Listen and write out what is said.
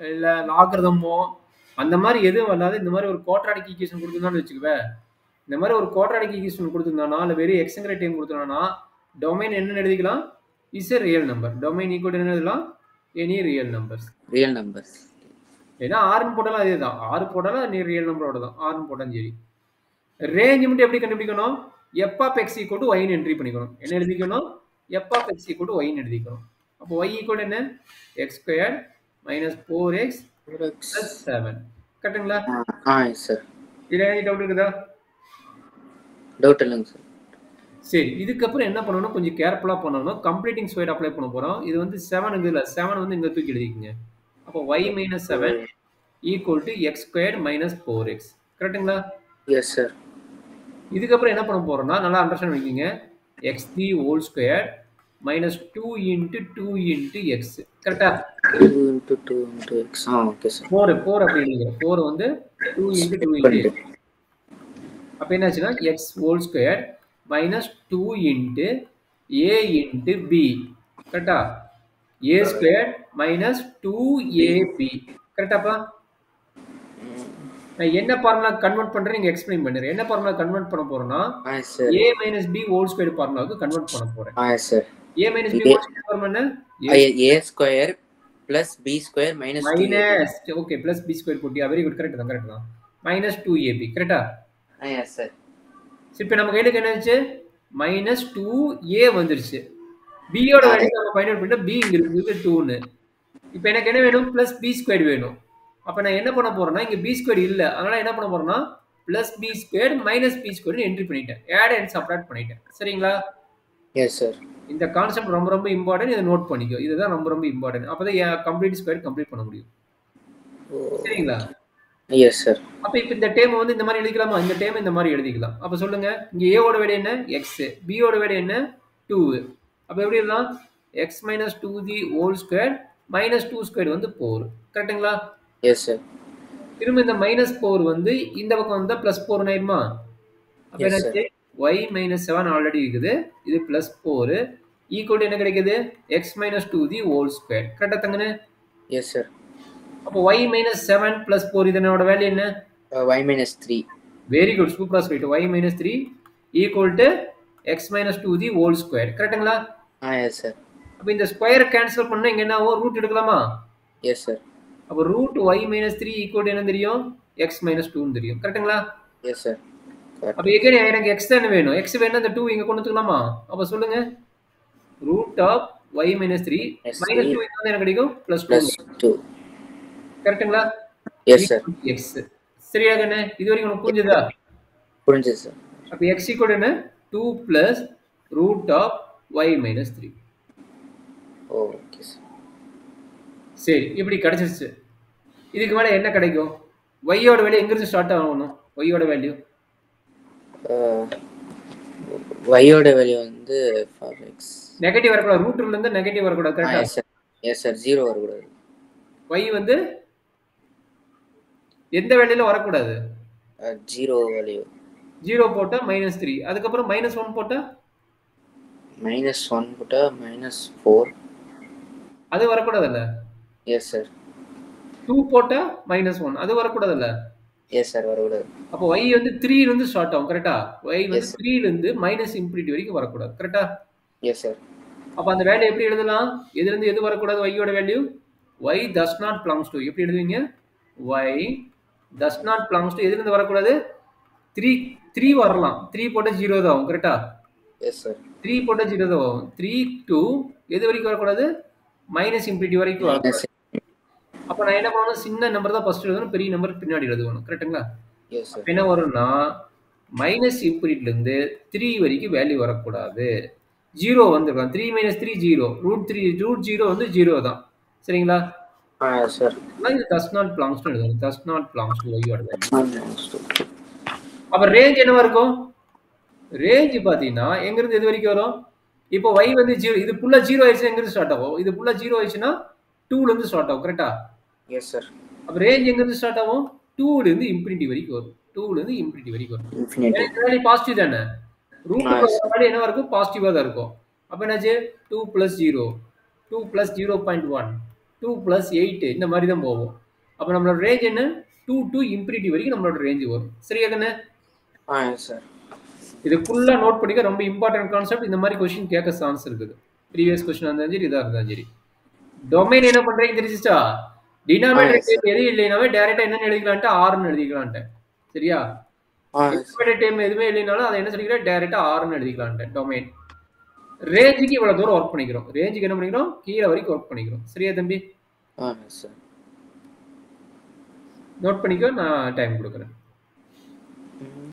இல்ல லாகரிதமோ அந்த மாதிரி எதுவும் வராது. இந்த மாதிரி ஒரு குவாட்ராடிக் ஈக்குவேஷன் கொடுத்துருந்தான்னு வச்சுக்கவே, இந்த மாதிரி ஒரு குவாட்ராடிக் ஈக்குவேஷன் கொடுத்துருந்தானா இல்ல வெறும் எக்ஸ்ங்கிற டைம் கொடுத்துருந்தானா டொமைன் என்னன்னு எழுதிக்கலாம்? Is a real number. Domain equal என்ன எழுதலாம்? Any real numbers. Real numbers. ஏன்னா ஆர்னு போட்டாலும் அதே தான். ஆறு போட்டாலும் நீ ரியல் நம்பரோட தான். ஆர்னு போட்டாலும் சரி. ரேஞ்ச் மட்டும் எப்படி கண்டுபிடிக்கணும்? F of X equal to ஒய்னு என்ட்ரி பண்ணிக்கணும். என்ன எழுதிக்கணும்? F of X equal to ஒய்னு எழுதிக்கணும். அப்போ ஒய் ஈக்குவல் என்ன? X square minus 4x plus 7. கரெக்டுங்களா? சார். இதுல ஏதாவது டவுட் இருக்குதா? டவுட் இல்லைங்க சார். சரி, இதுக்கப்புறம் என்ன பண்ணணும்? கொஞ்சம் கேர்ஃபுல்லா பண்ணணும். கம்ப்ளீட்டிங் ஸ்கொயர் அப்ளை பண்ண போறோம். இது வந்து 7 இதுல 7 வந்து இங்க தூக்கி எழுதிக்கங்க. அப்போ y minus 7 equal to X square minus 4x. கரெக்டுங்களா? Yes sir. இதுக்கப்புறம் என்ன பண்ண போறோம்னா நல்லா அண்டர்ஸ்டாண்ட் பண்ணிக்கங்க. x3 whole square minus 2 into 2 into X. கரெக்டா? 2 into 2 into X. Okay sir. 4 அப்படி எழுதுங்க. 4 வந்து 2 இன்ட்டு 2 இன்ட்டு எக்ஸ். அப்போ என்னாச்சுன்னா X whole square minus 2 into A into B. கரெக்டா? A square minus 2ab. கரெக்டாப்பா? நான் என்ன ஃபார்முலா கன்வெர்ட் பண்றேன் நீங்க எக்ஸ்பிளைன் பண்ணுறேன். என்ன ஃபார்முலா கன்வெர்ட் பண்ண போறோம்னா a minus b whole square ஃபார்முலாவுக்கு கன்வெர்ட் பண்ண போறேன். a minus b whole square formula என்ன? a square plus b square minus okay plus b square போட்டியா? Very good. கரெக்ட் தான். Minus 2ab. கரெக்டா? Yes sir. இப்போ நம்ம கையில என்ன ஆச்சு? மைனஸ் 2a வந்துருச்சு. b யோட வேல்யூ நம்ம ஃபைண்ட் அவுட் பண்ணிட்டா b இங்க இருக்குது 2ன்னு. இப்போ எனக்கு என்ன வேணும்? பிளஸ் b ஸ்கொயர் வேணும். அப்ப நான் என்ன பண்ண போறேன்னா இங்க b ஸ்கொயர் இல்ல. அதனால என்ன பண்ண போறேன்னா plus b square minus b square entry பண்ணிட்டேன். ஆட் அண்ட் சப்ட்ராக்ட் பண்ணிட்டேன். சரிங்களா? Yes sir. இந்த கான்செப்ட் ரொம்ப இம்பார்ட்டன்ட். இதை நோட் பண்ணிக்கோ. இதுதான் ரொம்ப இம்பார்ட்டன்ட். அப்பதான் கம்ப்ளீட் ஸ்கொயர் கம்ப்ளீட் பண்ண முடியும். சரிங்களா? S sir. அப்ப இப்போ இந்த டேம் வந்து இந்த மாதிரி எழுதிக்கலாமா? இந்த டேம் இந்த மாதிரி எழுதிக்கலாம். அப்ப சொல்லுங்க, இங்க a ஓட வேல்யூ என்ன? x, b ஓட வேல்யூ என்ன? 2. அப்ப எப்படி எழுதலாம்? x minus 2 the whole square minus 2 square வந்து 4. கரெக்ட்டுங்களா? Yes sir. திரும்ப இந்த மைனஸ் 4 வந்து இந்த பக்கம் வந்தா பிளஸ் 4 ஆயிடுமா? அப்ப என்னாச்சு? y minus 7 ஆல்ரெடி இருக்குது. இது பிளஸ் 4 ஈக்குவல் என்ன கிடைக்குது? x minus 2 the whole square. கரெக்டா தங்கனே? Yes sir. அப்ப y minus 7 plus 4 இதனோட வேல்யூ என்ன? y minus 3. Very good. சூப்பரா சொல்லிட்டு. y minus 3 equal to x minus 2 the whole square. கரெக்ட்டுங்களா? S sir. அப்ப இந்த ஸ்கொயர் கேன்சல் பண்ணா இங்க என்ன ஆகும்? ரூட் எடுக்கலாமா? S sir. அப்ப root y minus 3 equal to என்ன தெரியும்? x minus 2 ன்னு தெரியும். கரெக்ட்டுங்களா? S sir. அப்ப எகைன் எனக்கு x தான் வேணும். x வேணும்னா இந்த 2 இங்க கொண்டு வந்துக்கலாமா? அப்ப சொல்லுங்க. Root of y minus 3 minus 2 இங்க வந்து என்ன கிடைக்கும்? plus 2. கரெக்ட்டுங்களா? Yes sir. x. சரியா கண்ணே? இது வரைக்கும் உங்களுக்கு புரிஞ்சதா? புரிஞ்சது சார். அப்ப x equal என்ன? 2 plus root of y minus 3. Okay sir. சரி, இப்படி கிடைச்சிருச்சு. இதுக்கு மேல என்ன கிடைக்கும்? y ஓட வேல்யூ எங்க இருந்து ஸ்டார்ட் ஆகணும்? y ஓட வேல்யூ y ஓட வேல்யூ வந்து x நெகட்டிவ் வரக்கூடாது. ரூட்ல இருந்து நெகட்டிவ் வரக்கூடாது. கரெக்ட்டா? Yes sir. 0 வரக்கூடாது. y வந்து எந்த வேல்யூல வரக்கூடாது? 0 வேல்யூ. 0 போட்டா -3. அதுக்கப்புறம் -1 போட்டா -1 போட்டா -4. அது வரக்கூடாதுல்ல? Yes sir. 2 போட்டா -1 அது வரக்கூடாதுல்ல? Yes sir. வரக்கூடாது. அப்போ y வந்து 3 ல இருந்து ஸ்டார்ட் ஆகும். கரெக்ட்டா? y வந்து 3 ல இருந்து -∞ வரைக்கும் வரக்கூடாது. கரெக்ட்டா? S sir. அப்ப அந்த வேல்யூ எப்படி எழுதலாம்? எதுல இருந்து எது வரக்கூடாது? y ஓட value y does not belongs to. எப்படி எழுதுவீங்க? y does not belongs to எதுல இருந்து வரக்கூடாது? 3 வரலாம். 3 போட்டா 0 தான் ஆகும். கரெக்ட்டா? Yes sir. 3 போட்டா 0 தான் ஆகும். 3 to எது வரைக்கும் வரக்கூடாது? -∞ வரைக்கும் வரக்கூடாது. அப்ப நான் என்ன பண்ணணும்? சின்ன நம்பர் தான் ஃபர்ஸ்ட் எழுதணும். பெரிய நம்பர் பின்னாடி எழுதணும். கரெக்ட்டுங்களா? Yes sir. என்ன வரும்னா -∞ ல இருந்து 3 வரைக்கும் வேல்யூ வரக்கூடாது. 0 வந்துரும். 3 - 3 0. ரூட் 0 வந்து 0 தான். சரிங்களா? சார். இது does not belongs to எழுதணும். does not belongs to y ஓட வேல்யூ. அப்ப ரேஞ்ச் என்னவா இருக்கும்? ரேஞ்ச் பாத்தீங்கன்னா எங்க இருந்து எது வரைக்கும் வரும்? இப்போ y வந்து 0 இது ஃபுல்லா 0 ஆயிடுச்சுனா எங்க இருந்து ஸ்டார்ட் ஆகும்? இது ஃபுல்லா 0 ஆயிடுச்சுனா 2 ல இருந்து ஸ்டார்ட் ஆகும். கரெக்ட்டா? S sir. அப்ப ரேஞ்ச் எங்க இருந்து ஸ்டார்ட் ஆகும்? 2 ல இருந்து இன்ஃபினிட்டி வரைக்கும் வரும். 2 ல இருந்து இன்ஃபினிட்டி வரைக்கும் வரும். இன்ஃபினிட்டி. வேல்யூ பாசிட்டிவ் தானே? ரூட் வேல்யூ என்னவா இருக்கும்? பாசிட்டிவா தான் இருக்கும். அப்ப என்னாச்சு? 2 + 0 2 + 0.1 2 + 8 இந்த மாதிரி தான் போகும். அப்போ நம்மளோட ரேஞ்ச் என்ன? 2 to இன்ஃபினிட்டி வரைக்கும் நம்மளோட ரேஞ்ச் வரும். சரியா கண்ணு? Yes sir. இது ஃபுல்லா நோட் பண்ணிக்க. ரொம்ப இம்பார்ட்டன்ட் கான்செப்ட். இந்த மாதிரி கொஸ்டின் கேட்க சான்ஸ் இருக்குது. ப்ரீவியஸ் கொஸ்டின் இருந்தாலும் சரி, இதா இருந்தாலும் சரி. டொமைன் என்ன பண்றீங்க தெரிஞ்சுச்சா? டினாமினேட்டர் டேம் எதுவும் இல்லைனாவே டைரக்டா என்ன எழுதிக்கலான்ட்டு ஆர்னு எழுதிக்கலான்ட்டு. சரியா? டினாமினேட்டர் டேம் எதுவுமே இல்லைனாலும் அதை என்ன சொல்லிக்கிறேன்? டைரக்டா ஆர்னு எழுதிக்கலான்ட்டு. டொமைன் ரேஞ்சுக்கு இவ்வளவு தூரம் ஒர்க் பண்ணிக்கிறோம். ரேஞ்சுக்கு என்ன பண்ணிக்கிறோம்? கீழே வரைக்கும் ஒர்க் பண்ணிக்கிறோம். சரியா தம்பி? சார். நோட் பண்ணிக்கோ. நான் டைம் கொடுக்குறேன்.